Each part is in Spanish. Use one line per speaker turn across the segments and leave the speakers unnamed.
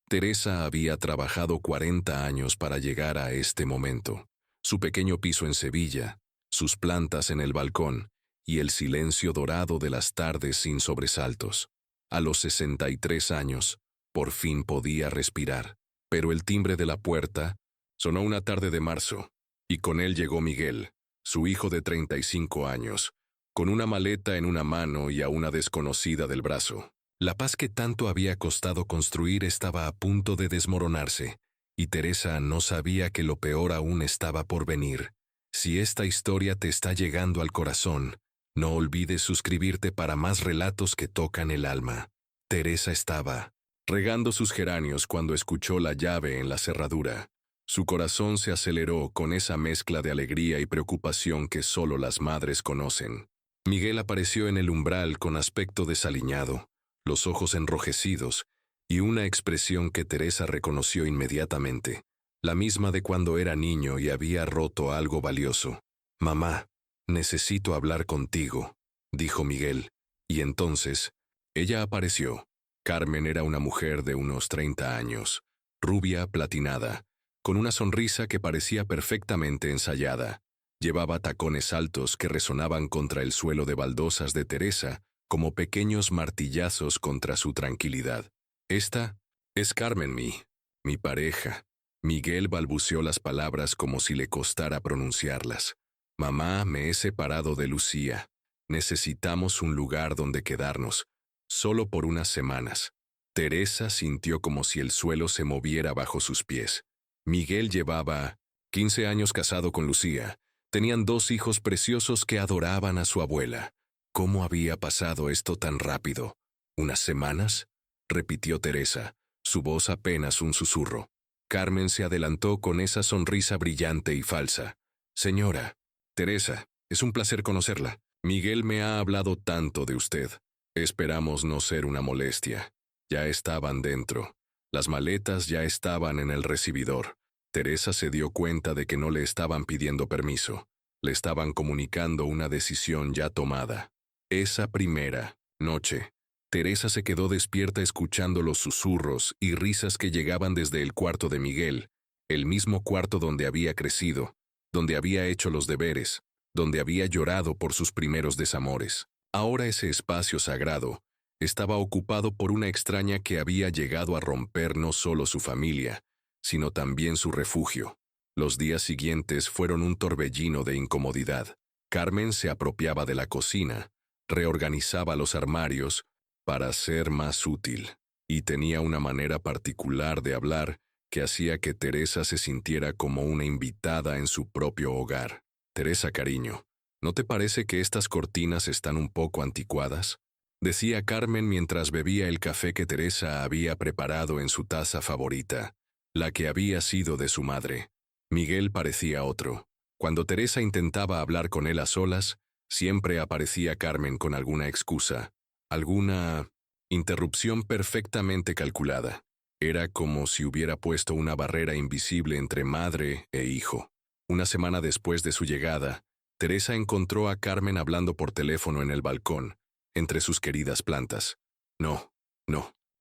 Teresa había trabajado 40 años para llegar a este momento. Su pequeño piso en Sevilla, sus plantas en el balcón y el silencio dorado de las tardes sin sobresaltos. A los 63 años, por fin podía respirar. Pero el timbre de la puerta sonó una tarde de marzo, y con él llegó Miguel, su hijo de 35 años, con una maleta en una mano y a una desconocida del brazo. La paz que tanto había costado construir estaba a punto de desmoronarse, y Teresa no sabía que lo peor aún estaba por venir. Si esta historia te está llegando al corazón, no olvides suscribirte para más relatos que tocan el alma. Teresa estaba regando sus geranios cuando escuchó la llave en la cerradura. Su corazón se aceleró con esa mezcla de alegría y preocupación que solo las madres conocen. Miguel apareció en el umbral con aspecto desaliñado, los ojos enrojecidos y una expresión que Teresa reconoció inmediatamente, la misma de cuando era niño y había roto algo valioso. «Mamá, necesito hablar contigo», dijo Miguel, y entonces ella apareció. Carmen era una mujer de unos 30 años, rubia, platinada, con una sonrisa que parecía perfectamente ensayada. Llevaba tacones altos que resonaban contra el suelo de baldosas de Teresa como pequeños martillazos contra su tranquilidad. «Esta es Carmen, mi pareja». Miguel balbuceó las palabras como si le costara pronunciarlas. «Mamá, me he separado de Lucía. Necesitamos un lugar donde quedarnos, solo por unas semanas». Teresa sintió como si el suelo se moviera bajo sus pies. Miguel llevaba 15 años casado con Lucía. Tenían 2 hijos preciosos que adoraban a su abuela. ¿Cómo había pasado esto tan rápido? ¿Unas semanas?, repitió Teresa, su voz apenas un susurro. Carmen se adelantó con esa sonrisa brillante y falsa. «Señora, Teresa, es un placer conocerla. Miguel me ha hablado tanto de usted. Esperamos no ser una molestia». Ya estaban dentro. Las maletas ya estaban en el recibidor. Teresa se dio cuenta de que no le estaban pidiendo permiso. Le estaban comunicando una decisión ya tomada. Esa primera noche, Teresa se quedó despierta escuchando los susurros y risas que llegaban desde el cuarto de Miguel, el mismo cuarto donde había crecido, donde había hecho los deberes, donde había llorado por sus primeros desamores. Ahora ese espacio sagrado estaba ocupado por una extraña que había llegado a romper no solo su familia, sino también su refugio. Los días siguientes fueron un torbellino de incomodidad. Carmen se apropiaba de la cocina, reorganizaba los armarios para ser más útil, y tenía una manera particular de hablar que hacía que Teresa se sintiera como una invitada en su propio hogar. «Teresa, cariño, ¿no te parece que estas cortinas están un poco anticuadas?», decía Carmen mientras bebía el café que Teresa había preparado en su taza favorita, la que había sido de su madre. Miguel parecía otro. Cuando Teresa intentaba hablar con él a solas, siempre aparecía Carmen con alguna excusa, alguna interrupción perfectamente calculada. Era como si hubiera puesto una barrera invisible entre madre e hijo. Una semana después de su llegada, Teresa encontró a Carmen hablando por teléfono en el balcón, entre sus queridas plantas. «No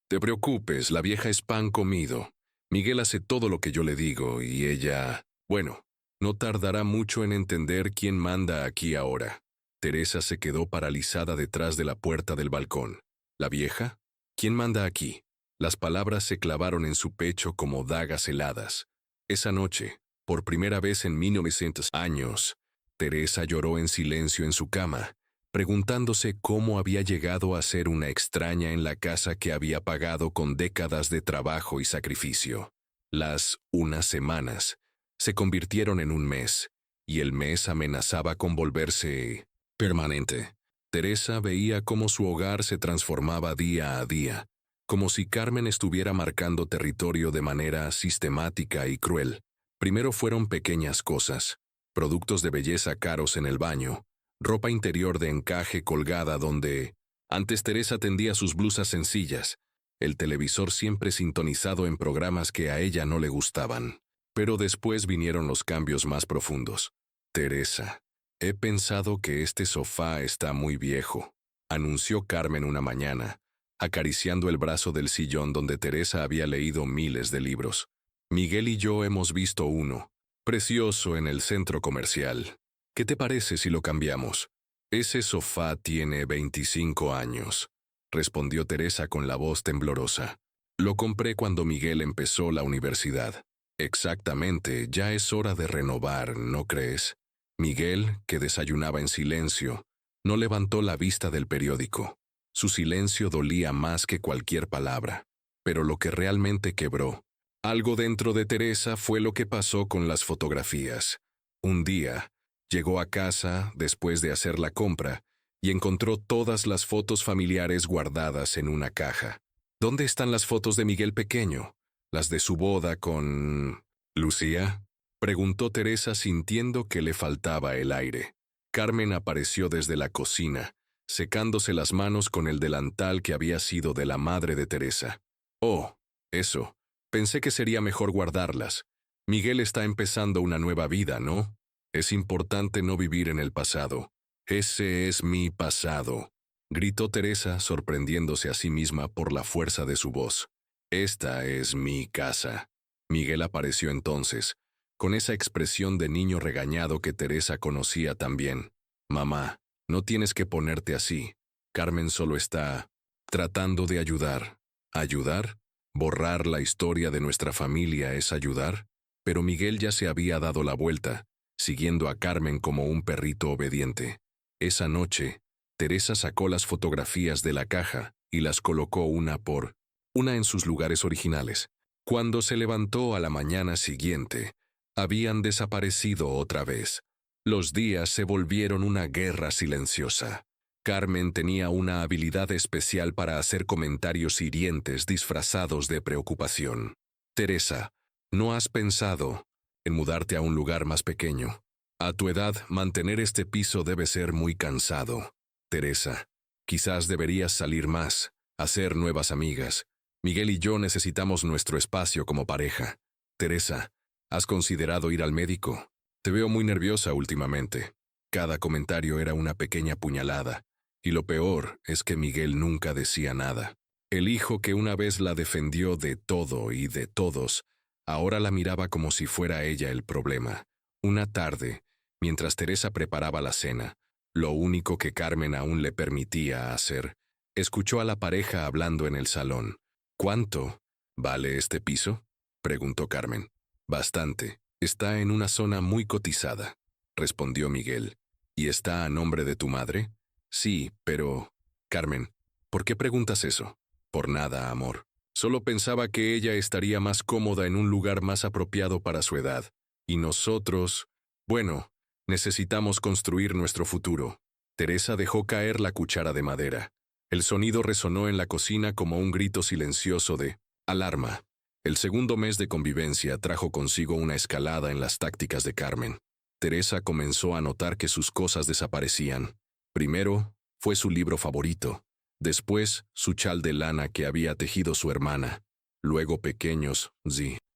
te preocupes, la vieja es pan comido. Miguel hace todo lo que yo le digo y ella, bueno, no tardará mucho en entender quién manda aquí ahora». Teresa se quedó paralizada detrás de la puerta del balcón. ¿La vieja? ¿Quién manda aquí? Las palabras se clavaron en su pecho como dagas heladas. Esa noche, por primera vez en 1900 años, Teresa lloró en silencio en su cama, preguntándose cómo había llegado a ser una extraña en la casa que había pagado con décadas de trabajo y sacrificio. Las unas semanas se convirtieron en un mes, y el mes amenazaba con volverse permanente. Teresa veía cómo su hogar se transformaba día a día, como si Carmen estuviera marcando territorio de manera sistemática y cruel. Primero fueron pequeñas cosas, productos de belleza caros en el baño, ropa interior de encaje colgada donde antes Teresa tendía sus blusas sencillas, el televisor siempre sintonizado en programas que a ella no le gustaban. Pero después vinieron los cambios más profundos. «Teresa, he pensado que este sofá está muy viejo», anunció Carmen una mañana, acariciando el brazo del sillón donde Teresa había leído miles de libros. Miguel y yo hemos visto uno, precioso en el centro comercial. ¿Qué te parece si lo cambiamos? Ese sofá tiene 25 años, respondió Teresa con la voz temblorosa. Lo compré cuando Miguel empezó la universidad. Exactamente, ya es hora de renovar, ¿no crees? Miguel, que desayunaba en silencio, no levantó la vista del periódico. Su silencio dolía más que cualquier palabra. Pero lo que realmente quebró, algo dentro de Teresa, fue lo que pasó con las fotografías. Un día, llegó a casa después de hacer la compra y encontró todas las fotos familiares guardadas en una caja. ¿Dónde están las fotos de Miguel pequeño? ¿Las de su boda con Lucía? Preguntó Teresa sintiendo que le faltaba el aire. Carmen apareció desde la cocina, secándose las manos con el delantal que había sido de la madre de Teresa. Oh, eso. Pensé que sería mejor guardarlas. Miguel está empezando una nueva vida, ¿no? Es importante no vivir en el pasado. Ese es mi pasado, gritó Teresa, sorprendiéndose a sí misma por la fuerza de su voz. Esta es mi casa. Miguel apareció entonces, con esa expresión de niño regañado que Teresa conocía tan bien. Mamá, no tienes que ponerte así. Carmen solo está tratando de ayudar. ¿Ayudar? ¿Borrar la historia de nuestra familia es ayudar? Pero Miguel ya se había dado la vuelta, siguiendo a Carmen como un perrito obediente. Esa noche, Teresa sacó las fotografías de la caja y las colocó una por una en sus lugares originales. Cuando se levantó a la mañana siguiente, habían desaparecido otra vez. Los días se volvieron una guerra silenciosa. Carmen tenía una habilidad especial para hacer comentarios hirientes disfrazados de preocupación. Teresa, ¿no has pensado en mudarte a un lugar más pequeño? A tu edad, mantener este piso debe ser muy cansado. Teresa, quizás deberías salir más, hacer nuevas amigas. Miguel y yo necesitamos nuestro espacio como pareja. Teresa, ¿has considerado ir al médico? Te veo muy nerviosa últimamente. Cada comentario era una pequeña puñalada. Y lo peor es que Miguel nunca decía nada. El hijo que una vez la defendió de todo y de todos, ahora la miraba como si fuera ella el problema. Una tarde, mientras Teresa preparaba la cena, lo único que Carmen aún le permitía hacer, escuchó a la pareja hablando en el salón. ¿Cuánto vale este piso?, preguntó Carmen. Bastante. Está en una zona muy cotizada, respondió Miguel. ¿Y está a nombre de tu madre? Sí, pero... Carmen, ¿por qué preguntas eso? Por nada, amor. Solo pensaba que ella estaría más cómoda en un lugar más apropiado para su edad. Y nosotros... Bueno, necesitamos construir nuestro futuro. Teresa dejó caer la cuchara de madera. El sonido resonó en la cocina como un grito silencioso de alarma. El segundo mes de convivencia trajo consigo una escalada en las tácticas de Carmen. Teresa comenzó a notar que sus cosas desaparecían. Primero, fue su libro favorito. Después, su chal de lana que había tejido su hermana. Luego pequeños,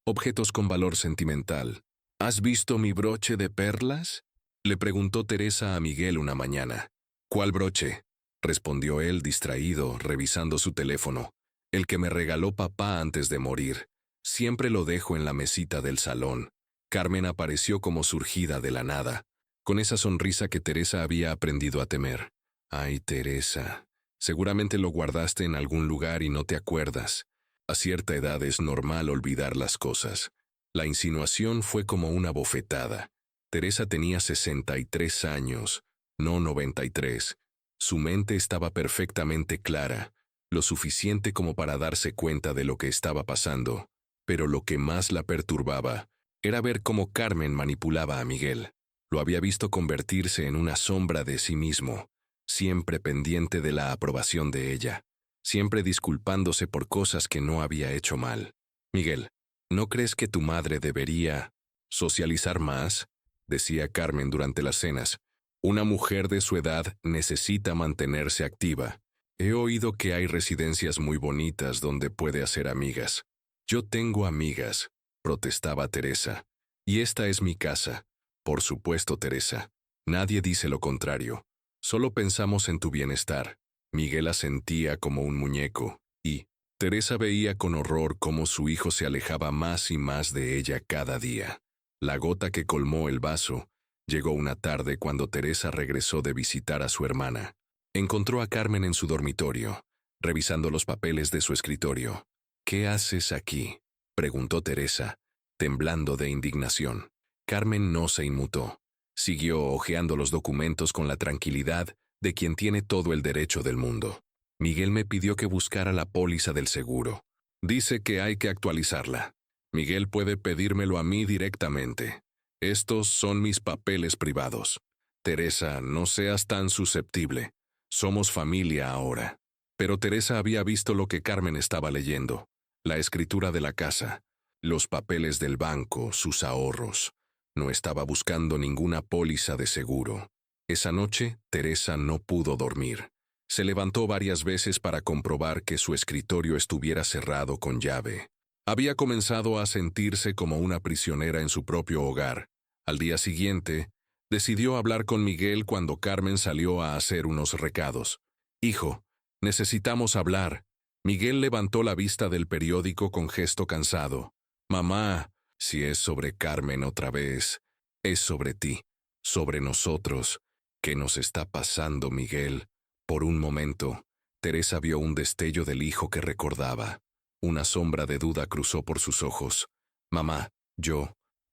objetos con valor sentimental. ¿Has visto mi broche de perlas?, le preguntó Teresa a Miguel una mañana. ¿Cuál broche?, respondió él distraído, revisando su teléfono. El que me regaló papá antes de morir. Siempre lo dejo en la mesita del salón. Carmen apareció como surgida de la nada, con esa sonrisa que Teresa había aprendido a temer. Ay, Teresa, seguramente lo guardaste en algún lugar y no te acuerdas. A cierta edad es normal olvidar las cosas. La insinuación fue como una bofetada. Teresa tenía 63 años, no 93. Su mente estaba perfectamente clara, lo suficiente como para darse cuenta de lo que estaba pasando. Pero lo que más la perturbaba era ver cómo Carmen manipulaba a Miguel. Lo había visto convertirse en una sombra de sí mismo, siempre pendiente de la aprobación de ella, siempre disculpándose por cosas que no había hecho mal. Miguel, ¿no crees que tu madre debería socializar más?, decía Carmen durante las cenas. Una mujer de su edad necesita mantenerse activa. He oído que hay residencias muy bonitas donde puede hacer amigas. Yo tengo amigas, protestaba Teresa. Y esta es mi casa. Por supuesto, Teresa. Nadie dice lo contrario. Solo pensamos en tu bienestar. Miguel asentía como un muñeco, y Teresa veía con horror cómo su hijo se alejaba más y más de ella cada día. La gota que colmó el vaso llegó una tarde cuando Teresa regresó de visitar a su hermana. Encontró a Carmen en su dormitorio, revisando los papeles de su escritorio. «¿Qué haces aquí?», preguntó Teresa, temblando de indignación. Carmen no se inmutó. Siguió hojeando los documentos con la tranquilidad de quien tiene todo el derecho del mundo. «Miguel me pidió que buscara la póliza del seguro. Dice que hay que actualizarla. Miguel puede pedírmelo a mí directamente. Estos son mis papeles privados. Teresa, no seas tan susceptible. Somos familia ahora». Pero Teresa había visto lo que Carmen estaba leyendo: la escritura de la casa, los papeles del banco, sus ahorros. No estaba buscando ninguna póliza de seguro. Esa noche, Teresa no pudo dormir. Se levantó varias veces para comprobar que su escritorio estuviera cerrado con llave. Había comenzado a sentirse como una prisionera en su propio hogar. Al día siguiente, decidió hablar con Miguel cuando Carmen salió a hacer unos recados. «Hijo, necesitamos hablar». Miguel levantó la vista del periódico con gesto cansado. «Mamá, si es sobre Carmen otra vez, es sobre ti, sobre nosotros. ¿Qué nos está pasando, Miguel?». Por un momento, Teresa vio un destello del hijo que recordaba. Una sombra de duda cruzó por sus ojos. «Mamá,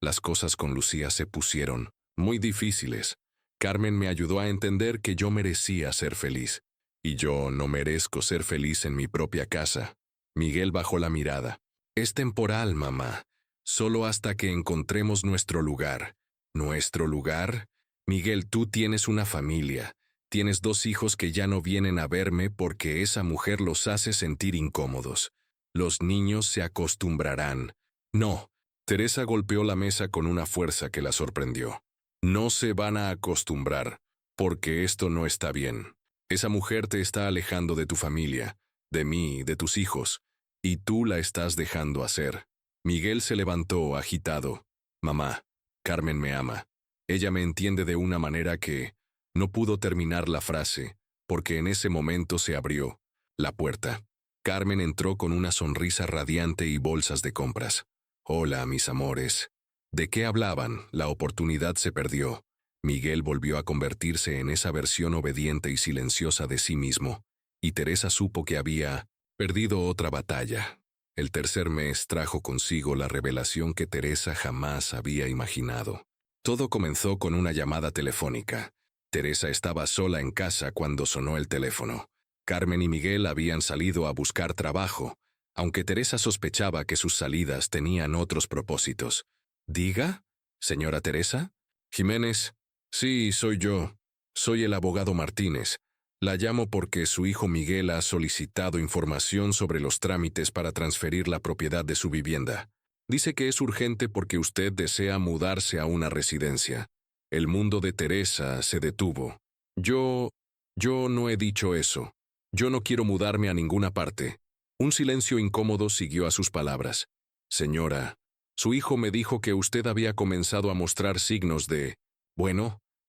las cosas con Lucía se pusieron muy difíciles. Carmen me ayudó a entender que yo merecía ser feliz. Y yo no merezco ser feliz en mi propia casa». Miguel bajó la mirada. «Es temporal, mamá. Solo hasta que encontremos nuestro lugar». «¿Nuestro lugar? Miguel, tú tienes una familia. Tienes 2 hijos que ya no vienen a verme porque esa mujer los hace sentir incómodos. Los niños se acostumbrarán». «No». Teresa golpeó la mesa con una fuerza que la sorprendió. «No se van a acostumbrar, porque esto no está bien. Esa mujer te está alejando de tu familia, de mí, de tus hijos, y tú la estás dejando hacer». Miguel se levantó agitado. «Mamá, Carmen me ama. Ella me entiende de una manera que…». No pudo terminar la frase, porque en ese momento se abrió la puerta. Carmen entró con una sonrisa radiante y bolsas de compras. «Hola, mis amores». ¿De qué hablaban? La oportunidad se perdió. Miguel volvió a convertirse en esa versión obediente y silenciosa de sí mismo, y Teresa supo que había perdido otra batalla. El tercer mes trajo consigo la revelación que Teresa jamás había imaginado. Todo comenzó con una llamada telefónica. Teresa estaba sola en casa cuando sonó el teléfono. Carmen y Miguel habían salido a buscar trabajo, aunque Teresa sospechaba que sus salidas tenían otros propósitos. «¿Diga, señora Teresa?» «Jiménez». «Sí, soy yo. Soy el abogado Martínez. La llamo porque su hijo Miguel ha solicitado información sobre los trámites para transferir la propiedad de su vivienda. Dice que es urgente porque usted desea mudarse a una residencia». El mundo de Teresa se detuvo. Yo no he dicho eso. Yo no quiero mudarme a ninguna parte». Un silencio incómodo siguió a sus palabras. «Señora, su hijo me dijo que usted había comenzado a mostrar signos de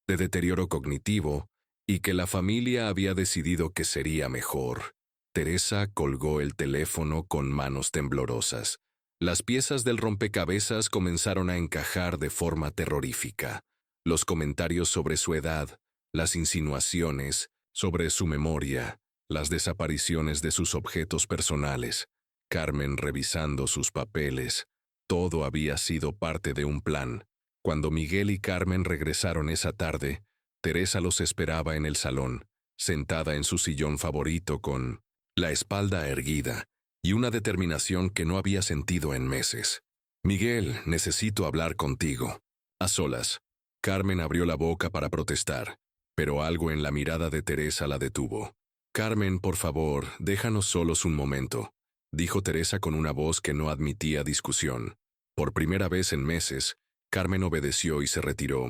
deterioro cognitivo, y que la familia había decidido que sería mejor». Teresa colgó el teléfono con manos temblorosas. Las piezas del rompecabezas comenzaron a encajar de forma terrorífica. Los comentarios sobre su edad, las insinuaciones sobre su memoria, las desapariciones de sus objetos personales, Carmen revisando sus papeles. Todo había sido parte de un plan. Cuando Miguel y Carmen regresaron esa tarde, Teresa los esperaba en el salón, sentada en su sillón favorito con la espalda erguida y una determinación que no había sentido en meses. «Miguel, necesito hablar contigo». A solas. Carmen abrió la boca para protestar, pero algo en la mirada de Teresa la detuvo. «Carmen, por favor, déjanos solos un momento», dijo Teresa con una voz que no admitía discusión. Por primera vez en meses, Carmen obedeció y se retiró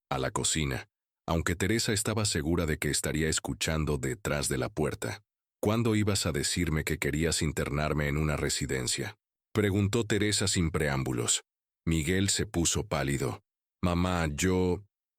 a la cocina, aunque Teresa estaba segura de que estaría escuchando detrás de la puerta. «¿Cuándo ibas a decirme que querías internarme en una residencia?», preguntó Teresa sin preámbulos. Miguel se puso pálido. «Mamá,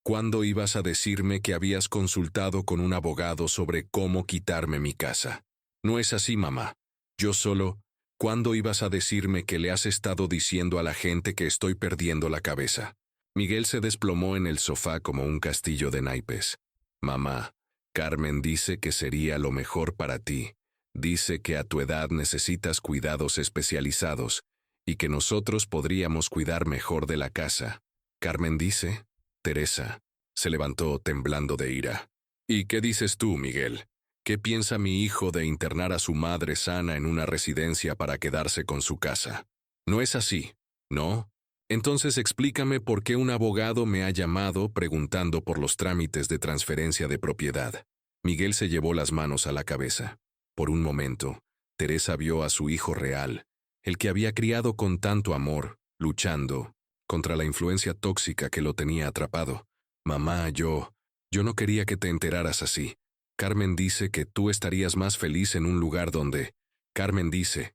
¿Cuándo ibas a decirme que habías consultado con un abogado sobre cómo quitarme mi casa? No es así, mamá. Yo solo... ¿Cuándo ibas a decirme que le has estado diciendo a la gente que estoy perdiendo la cabeza? Miguel se desplomó en el sofá como un castillo de naipes. Mamá, Carmen dice que sería lo mejor para ti. Dice que a tu edad necesitas cuidados especializados y que nosotros podríamos cuidar mejor de la casa. Carmen dice... Teresa se levantó temblando de ira. ¿Y qué dices tú, Miguel? ¿Qué piensa mi hijo de internar a su madre sana en una residencia para quedarse con su casa? No es así, ¿no? Entonces explícame por qué un abogado me ha llamado preguntando por los trámites de transferencia de propiedad. Miguel se llevó las manos a la cabeza. Por un momento, Teresa vio a su hijo real, el que había criado con tanto amor, luchando contra la influencia tóxica que lo tenía atrapado. Mamá, yo no quería que te enteraras así. Carmen dice que tú estarías más feliz en un lugar donde... Carmen dice,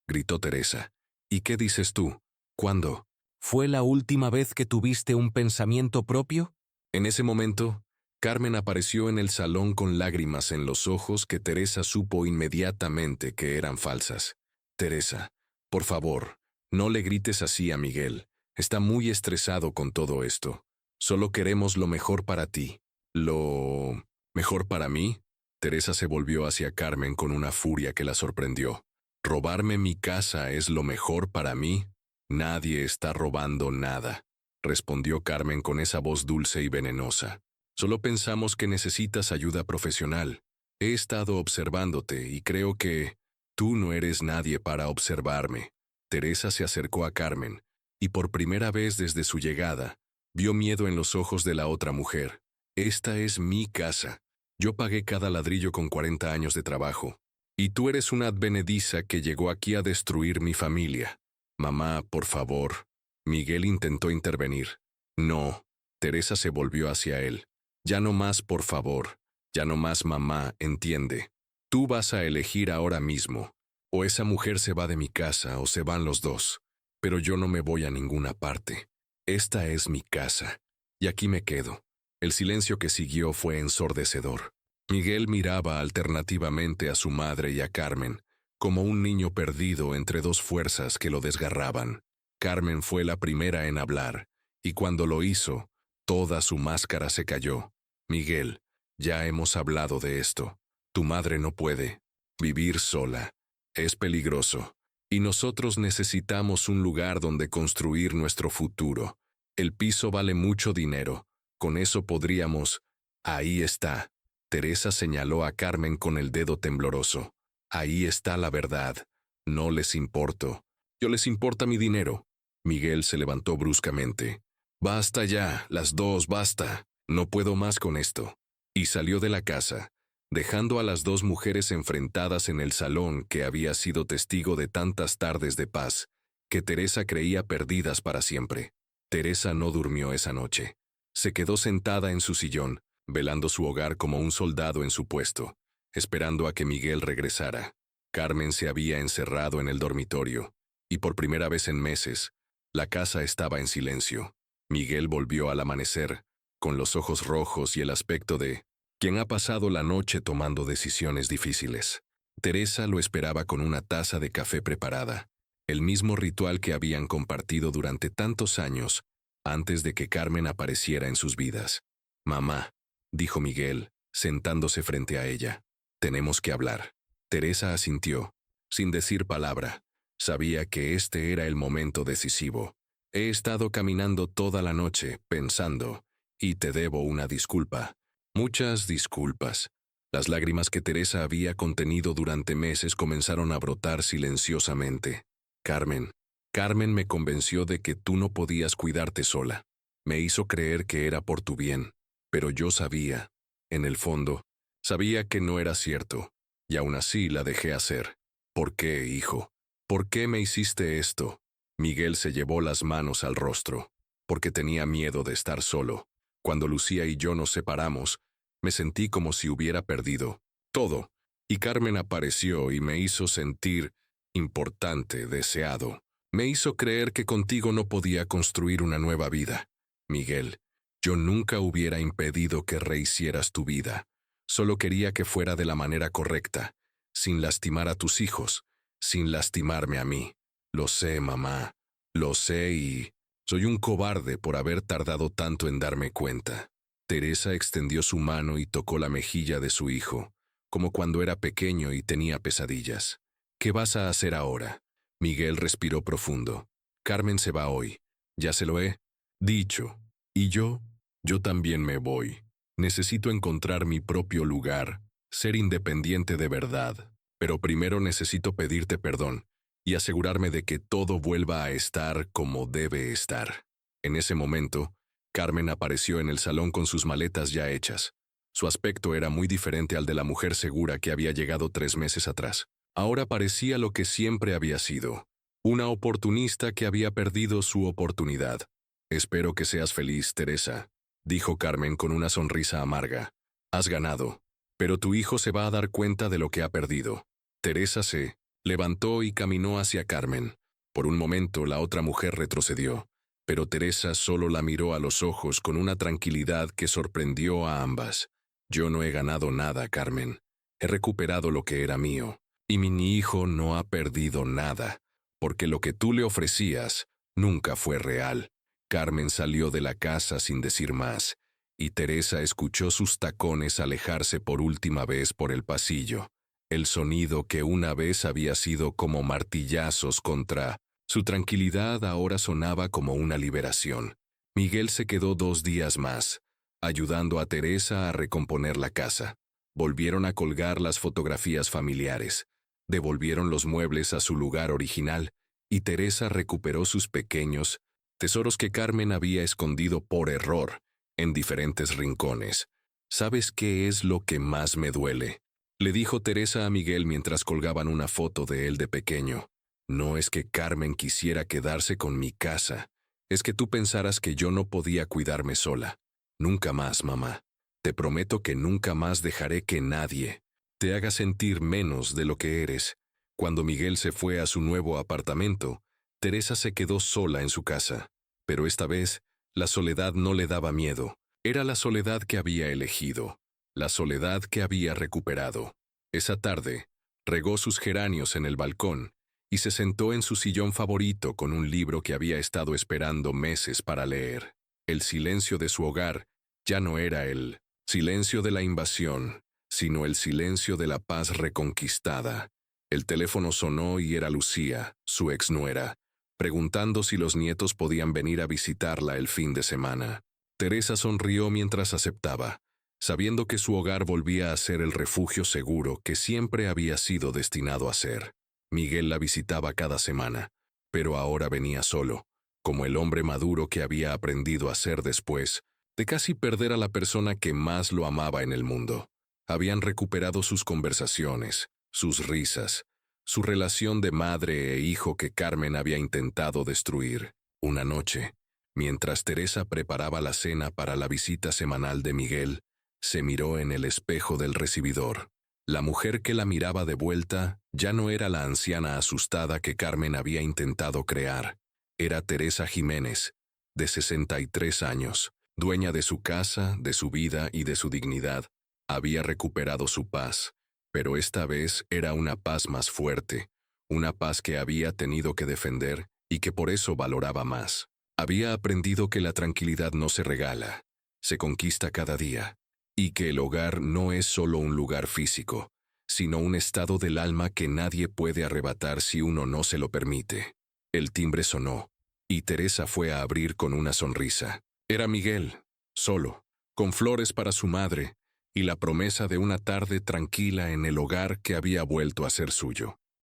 gritó Teresa. ¿Y qué dices tú? ¿Cuándo?
¿Fue la última vez que tuviste un pensamiento propio?
En ese momento, Carmen apareció en el salón con lágrimas en los ojos que Teresa supo inmediatamente que eran falsas. Teresa, por favor, no le grites así a Miguel. Está muy estresado con todo esto. Solo queremos lo mejor para ti. ¿Lo mejor para mí? Teresa se volvió hacia Carmen con una furia que la sorprendió. ¿Robarme mi casa es lo mejor para mí? Nadie está robando nada, respondió Carmen con esa voz dulce y venenosa. Solo pensamos que necesitas ayuda profesional. He estado observándote y creo que tú no eres nadie para observarme. Teresa se acercó a Carmen, y por primera vez desde su llegada, vio miedo en los ojos de la otra mujer. Esta es mi casa. Yo pagué cada ladrillo con 40 años de trabajo. Y tú eres una advenediza que llegó aquí a destruir mi familia. Mamá, por favor. Miguel intentó intervenir. No. Teresa se volvió hacia él. Ya no más, por favor. Ya no más, mamá, entiende. Tú vas a elegir ahora mismo. O esa mujer se va de mi casa o se van los dos. Pero yo no me voy a ninguna parte. Esta es mi casa. Y aquí me quedo. El silencio que siguió fue ensordecedor. Miguel miraba alternativamente a su madre y a Carmen, como un niño perdido entre dos fuerzas que lo desgarraban. Carmen fue la primera en hablar, y cuando lo hizo, toda su máscara se cayó. Miguel, ya hemos hablado de esto. Tu madre no puede vivir sola. Es peligroso. Y nosotros necesitamos un lugar donde construir nuestro futuro. El piso vale mucho dinero. Con eso podríamos... Ahí está. Teresa señaló a Carmen con el dedo tembloroso. Ahí está la verdad. No les importo. Yo les importa mi dinero. Miguel se levantó bruscamente. Basta ya, las dos, basta. No puedo más con esto. Y salió de la casa, dejando a las dos mujeres enfrentadas en el salón que había sido testigo de tantas tardes de paz, que Teresa creía perdidas para siempre. Teresa no durmió esa noche. Se quedó sentada en su sillón, velando su hogar como un soldado en su puesto, esperando a que Miguel regresara. Carmen se había encerrado en el dormitorio, y por primera vez en meses, la casa estaba en silencio. Miguel volvió al amanecer, con los ojos rojos y el aspecto de quien ha pasado la noche tomando decisiones difíciles. Teresa lo esperaba con una taza de café preparada, el mismo ritual que habían compartido durante tantos años antes de que Carmen apareciera en sus vidas. Mamá, dijo Miguel, sentándose frente a ella. Tenemos que hablar. Teresa asintió, sin decir palabra. Sabía que este era el momento decisivo. He estado caminando toda la noche, pensando, y te debo una disculpa. Muchas disculpas. Las lágrimas que Teresa había contenido durante meses comenzaron a brotar silenciosamente. Carmen me convenció de que tú no podías cuidarte sola. Me hizo creer que era por tu bien. Pero yo sabía, en el fondo, sabía que no era cierto, y aún así la dejé hacer. ¿Por qué, hijo? ¿Por qué me hiciste esto? Miguel se llevó las manos al rostro, porque tenía miedo de estar solo. Cuando Lucía y yo nos separamos, me sentí como si hubiera perdido todo, y Carmen apareció y me hizo sentir importante, deseado. Me hizo creer que contigo no podía construir una nueva vida. Miguel, Yo nunca hubiera impedido que rehicieras tu vida. Solo quería que fuera de la manera correcta, sin lastimar a tus hijos, sin lastimarme a mí. Lo sé, mamá. Lo sé y soy un cobarde por haber tardado tanto en darme cuenta. Teresa extendió su mano y tocó la mejilla de su hijo, como cuando era pequeño y tenía pesadillas. ¿Qué vas a hacer ahora? Miguel respiró profundo. Carmen se va hoy. Ya se lo he dicho. ¿Y yo? Yo también me voy. Necesito encontrar mi propio lugar, ser independiente de verdad. Pero primero necesito pedirte perdón y asegurarme de que todo vuelva a estar como debe estar. En ese momento, Carmen apareció en el salón con sus maletas ya hechas. Su aspecto era muy diferente al de la mujer segura que había llegado 3 meses atrás. Ahora parecía lo que siempre había sido, una oportunista que había perdido su oportunidad. Espero que seas feliz, Teresa, dijo Carmen con una sonrisa amarga. Has ganado, pero tu hijo se va a dar cuenta de lo que ha perdido. Teresa se levantó y caminó hacia Carmen. Por un momento la otra mujer retrocedió, pero Teresa solo la miró a los ojos con una tranquilidad que sorprendió a ambas. Yo no he ganado nada, Carmen. He recuperado lo que era mío. Y mi hijo no ha perdido nada, porque lo que tú le ofrecías nunca fue real. Carmen salió de la casa sin decir más, y Teresa escuchó sus tacones alejarse por última vez por el pasillo. El sonido que una vez había sido como martillazos contra su tranquilidad ahora sonaba como una liberación. Miguel se quedó 2 días más, ayudando a Teresa a recomponer la casa. Volvieron a colgar las fotografías familiares, devolvieron los muebles a su lugar original, y Teresa recuperó sus pequeños tesoros que Carmen había escondido por error en diferentes rincones. ¿Sabes qué es lo que más me duele?, le dijo Teresa a Miguel mientras colgaban una foto de él de pequeño. No es que Carmen quisiera quedarse con mi casa, es que tú pensaras que yo no podía cuidarme sola. Nunca más, mamá. Te prometo que nunca más dejaré que nadie te haga sentir menos de lo que eres. Cuando Miguel se fue a su nuevo apartamento, Teresa se quedó sola en su casa. Pero esta vez, la soledad no le daba miedo. Era la soledad que había elegido, la soledad que había recuperado. Esa tarde, regó sus geranios en el balcón y se sentó en su sillón favorito con un libro que había estado esperando meses para leer. El silencio de su hogar ya no era el silencio de la invasión, sino el silencio de la paz reconquistada. El teléfono sonó y era Lucía, su exnuera, preguntando si los nietos podían venir a visitarla el fin de semana. Teresa sonrió mientras aceptaba, sabiendo que su hogar volvía a ser el refugio seguro que siempre había sido destinado a ser. Miguel la visitaba cada semana, pero ahora venía solo, como el hombre maduro que había aprendido a ser después de casi perder a la persona que más lo amaba en el mundo. Habían recuperado sus conversaciones, sus risas, su relación de madre e hijo que Carmen había intentado destruir. Una noche, mientras Teresa preparaba la cena para la visita semanal de Miguel, se miró en el espejo del recibidor. La mujer que la miraba de vuelta ya no era la anciana asustada que Carmen había intentado crear. Era Teresa Jiménez, de 63 años, dueña de su casa, de su vida y de su dignidad. Había recuperado su paz, pero esta vez era una paz más fuerte, una paz que había tenido que defender y que por eso valoraba más. Había aprendido que la tranquilidad no se regala, se conquista cada día, y que el hogar no es solo un lugar físico, sino un estado del alma que nadie puede arrebatar si uno no se lo permite. El timbre sonó, y Teresa fue a abrir con una sonrisa. Era Miguel, solo, con flores para su madre, y la promesa de una tarde tranquila en el hogar que había vuelto a ser suyo.